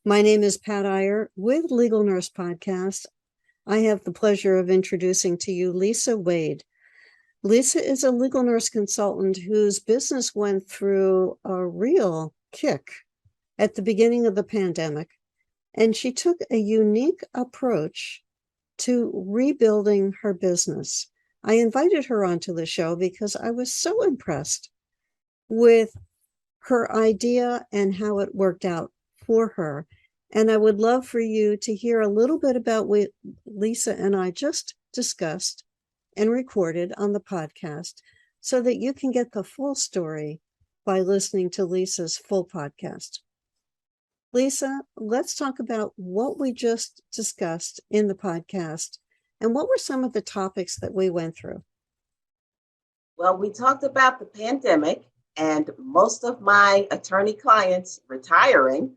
My name is Pat Iyer with Legal Nurse Podcast. I have the pleasure of introducing to you Lisa Wade. Lisa is a legal nurse consultant whose business went through a real kick at the beginning of the pandemic, and she took a unique approach to rebuilding her business. I invited her onto the show because I was so impressed with her idea and how it worked out for her. And I would love for you to hear a little bit about what Lisa and I just discussed and recorded on the podcast so that you can get the full story by listening to Lisa's full podcast. Lisa, let's talk about what we just discussed in the podcast and what were some of the topics that we went through. Well, we talked about the pandemic and most of my attorney clients retiring.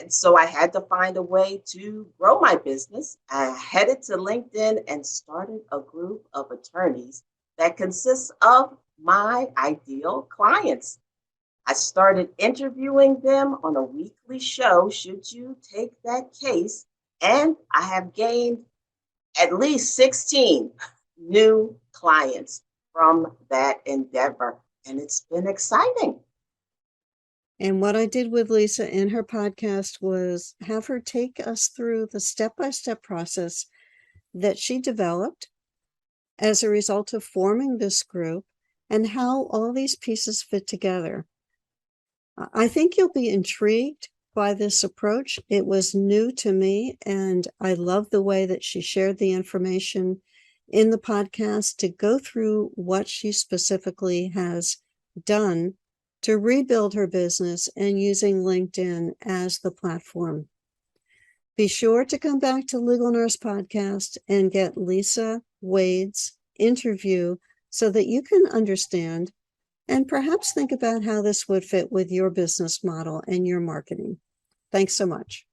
And so I had to find a way to grow my business. I headed to LinkedIn and started a group of attorneys that consists of my ideal clients. I started interviewing them on a weekly show, Should You Take That Case? And I have gained at least 16 new clients from that endeavor. And it's been exciting. And what I did with Lisa in her podcast was have her take us through the step-by-step process that she developed as a result of forming this group and how all these pieces fit together. I think you'll be intrigued by this approach. It was new to me, and I love the way that she shared the information in the podcast to go through what she specifically has done to rebuild her business and using LinkedIn as the platform. Be sure to come back to Legal Nurse Podcast and get Lisa Wade's interview so that you can understand and perhaps think about how this would fit with your business model and your marketing. Thanks so much.